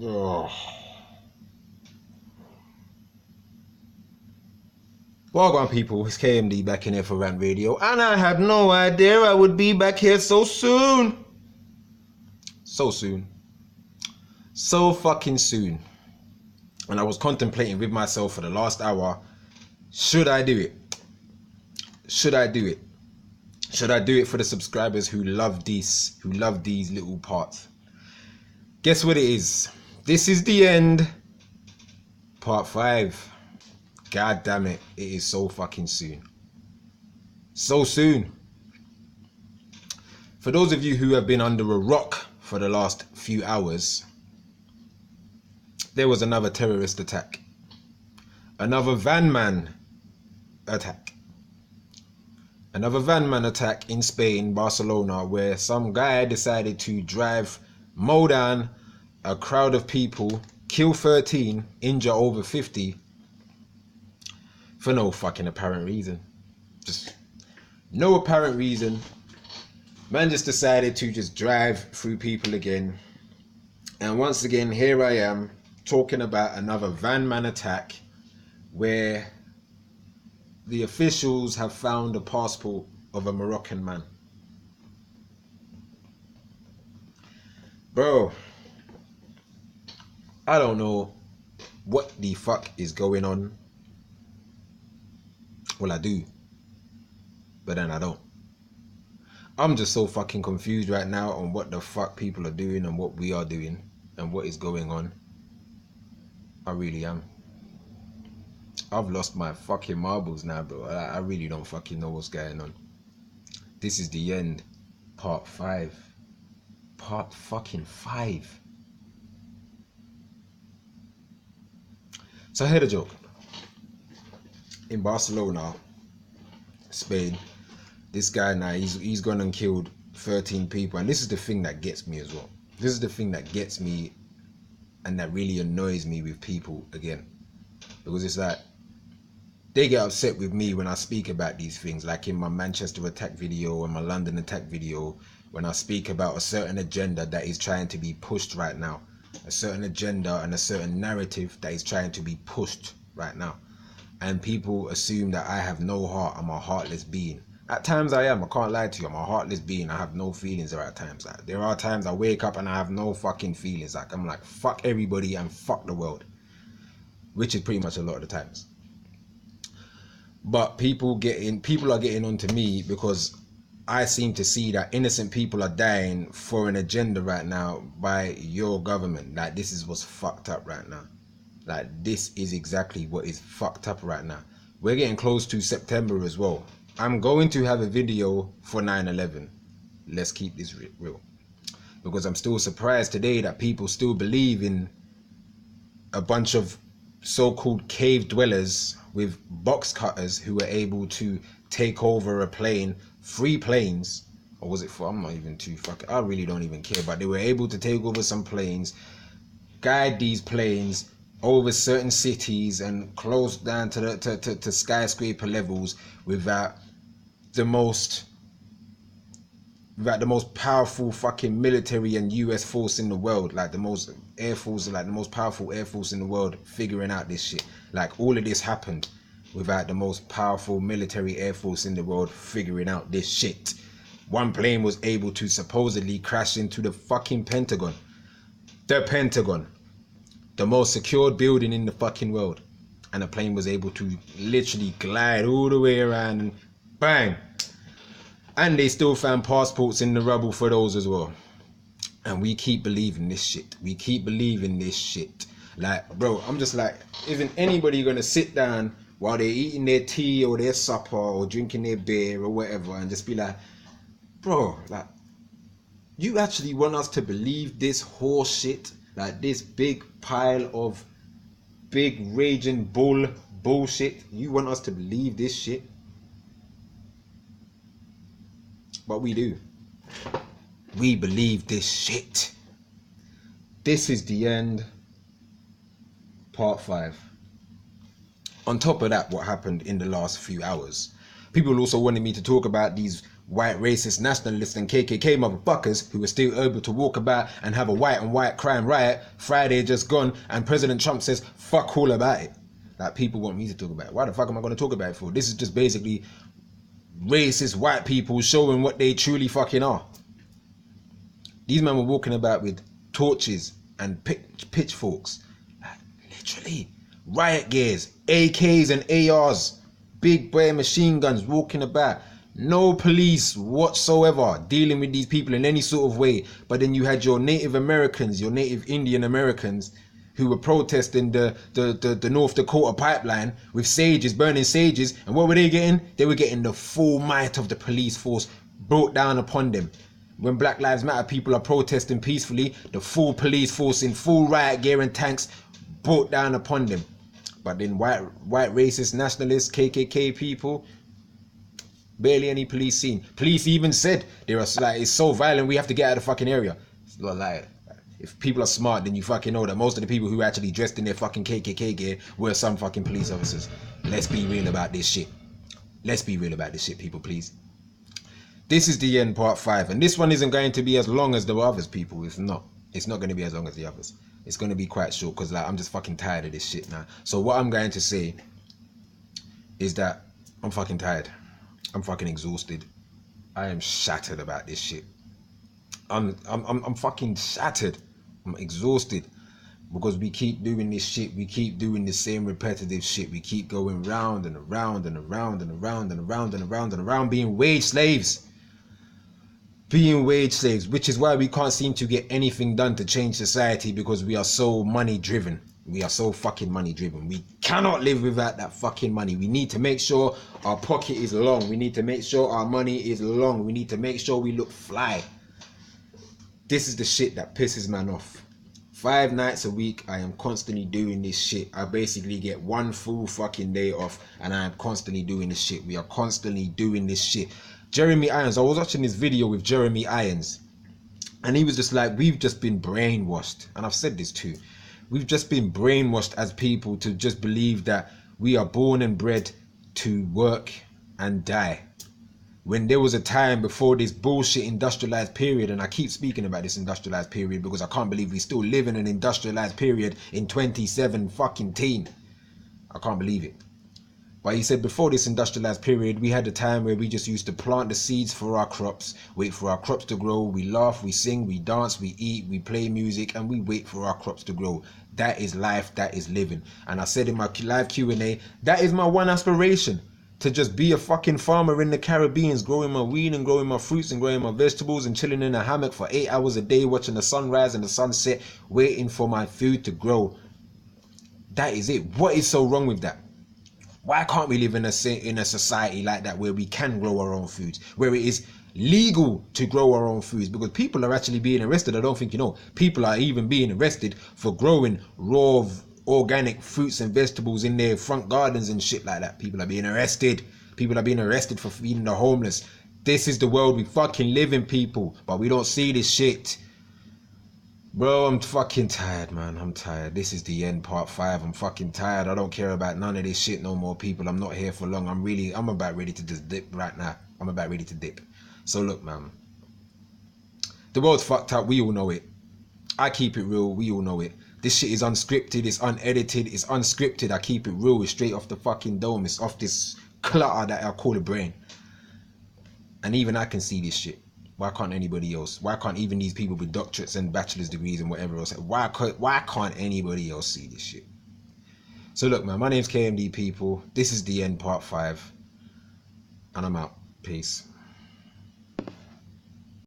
Oh. Welcome, people. It's KMD back in here for Rant Radio, and I had no idea I would be back here so soon. So soon. So fucking soon. And I was contemplating with myself for the last hour, should I do it? Should I do it? Should I do it for the subscribers who love these little parts? Guess what it is? This is the end. Part 5. God damn it. It is so fucking soon. So soon. For those of you who have been under a rock for the last few hours, there was another terrorist attack. Another van man attack. Another van man attack in Spain, Barcelona, where some guy decided to mow down a crowd of people, kill 13, injure over 50 for no fucking apparent reason. Just no apparent reason. Man just decided to just drive through people again. And once again, here I am talking about another van man attack where the officials have found a passport of a Moroccan man. Bro, I don't know what the fuck is going on. Well, I do, but then I don't. I'm just so fucking confused right now on what the fuck people are doing and what we are doing and what is going on. I really am. I've lost my fucking marbles now, bro. I really don't fucking know what's going on. This is the end. Part 5. Part fucking 5. So I heard a joke. In Barcelona, Spain, this guy now, he's gone and killed 13 people. And this is the thing that gets me as well. This is the thing that gets me and that really annoys me with people again. Because it's like, they get upset with me when I speak about these things, like in my Manchester attack video and my London attack video, when I speak about a certain agenda that is trying to be pushed right now. A certain agenda and a certain narrative that is trying to be pushed right now. And people assume that I have no heart. I'm a heartless being. At times I am. I can't lie to you. I'm a heartless being. I have no feelings there at times. Like, there are times I wake up and I have no fucking feelings. Like, I'm like, fuck everybody and fuck the world. Which is pretty much a lot of the times. But people are getting onto me because I seem to see that innocent people are dying for an agenda right now by your government. Like, this is what's fucked up right now. Like, this is exactly what is fucked up right now. We're getting close to September as well. I'm going to have a video for 9/11. Let's keep this real. Because I'm still surprised today that people still believe in a bunch of so-called cave dwellers with box cutters who were able to take over a plane, 3 planes, or was it 4? I'm not even too fucking, I really don't even care, but they were able to take over some planes, guide these planes over certain cities and close down to skyscraper levels without the most powerful fucking military and US force in the world, like the most air force, like the most powerful air force in the world figuring out this shit. Like, all of this happened without the most powerful military air force in the world figuring out this shit. One plane was able to supposedly crash into the fucking Pentagon. The Pentagon. The most secured building in the fucking world. And the plane was able to literally glide all the way around and bang. And they still found passports in the rubble for those as well. And we keep believing this shit. We keep believing this shit. Like, bro, I'm just like, isn't anybody gonna sit down while they're eating their tea or their supper or drinking their beer or whatever and just be like, bro, like, you actually want us to believe this horse shit? Like, this big pile of big raging bullshit? You want us to believe this shit? But we do. We believe this shit. This is the end. Part 5. On top of that, what happened in the last few hours. People also wanted me to talk about these white racist nationalists and KKK motherfuckers who were still able to walk about and have a white on white crime riot Friday just gone, and President Trump says fuck all about it. Like, people want me to talk about it. Why the fuck am I going to talk about it for? This is just basically racist white people showing what they truly fucking are. These men were walking about with torches and pitchforks, like, literally riot gears, AKs and ARs, big boy machine guns, walking about. No police whatsoever dealing with these people in any sort of way. But then you had your Native Americans, your Native Indian Americans, who were protesting the North Dakota pipeline with sages, burning sages. And what were they getting? They were getting the full might of the police force brought down upon them. When Black Lives Matter people are protesting peacefully, the full police force in full riot gear and tanks brought down upon them. But then white racist nationalists, KKK people, barely any police seen. Police even said they were like, it's so violent we have to get out of the fucking area. It's not like, if people are smart, then you fucking know that most of the people who actually dressed in their fucking KKK gear were some fucking police officers. Let's be real about this shit. Let's be real about this shit, people, please. This is the end, part 5, and this one isn't going to be as long as the others, people. It's not going to be as long as the others. It's going to be quite short, because like, I'm just fucking tired of this shit now. So what I'm going to say is that I'm fucking tired. I'm fucking exhausted. I am shattered about this shit. I'm fucking shattered. I'm exhausted because we keep doing this shit. We keep doing the same repetitive shit. We keep going round and around and around and around and around and around and around, being wage slaves. Being wage slaves, which is why we can't seem to get anything done to change society, because we are so money driven. We are so fucking money driven. We cannot live without that fucking money. We need to make sure our pocket is long. We need to make sure our money is long. We need to make sure we look fly. This is the shit that pisses man off. 5 nights a week, I am constantly doing this shit. I basically get 1 full fucking day off, and I am constantly doing this shit. We are constantly doing this shit. Jeremy Irons, I was watching this video with Jeremy Irons, and he was just like, we've just been brainwashed. And I've said this too. We've just been brainwashed as people to just believe that we are born and bred to work and die. When there was a time before this bullshit industrialized period, and I keep speaking about this industrialized period because I can't believe we still live in an industrialized period in 27 fucking teen. I can't believe it. But he said before this industrialized period, we had a time where we just used to plant the seeds for our crops, wait for our crops to grow, we laugh, we sing, we dance, we eat, we play music, and we wait for our crops to grow. That is life, that is living. And I said in my live Q&A, that is my one aspiration. To just be a fucking farmer in the Caribbean, growing my weed and growing my fruits and growing my vegetables and chilling in a hammock for 8 hours a day, watching the sunrise and the sunset, waiting for my food to grow. That is it. What is so wrong with that? Why can't we live in a society like that, where we can grow our own foods, where it is legal to grow our own foods? Because people are actually being arrested. I don't think you know. People are even being arrested for growing raw organic fruits and vegetables in their front gardens and shit like that. People are being arrested. People are being arrested for feeding the homeless. This is the world we fucking live in, people. But we don't see this shit. Bro, I'm fucking tired, man. I'm tired. This is the end, part 5. I'm fucking tired. I don't care about none of this shit no more, people. I'm not here for long. I'm about ready to just dip right now. I'm about ready to dip. So look, man. The world's fucked up. We all know it. I keep it real. We all know it. This shit is unscripted, it's unedited, it's unscripted. I keep it real, it's straight off the fucking dome. It's off this clutter that I call a brain. And even I can see this shit. Why can't anybody else? Why can't even these people with doctorates and bachelor's degrees and whatever else? Why can't anybody else see this shit? So look, man, my name's KMD, people. This is the end, part 5. And I'm out. Peace.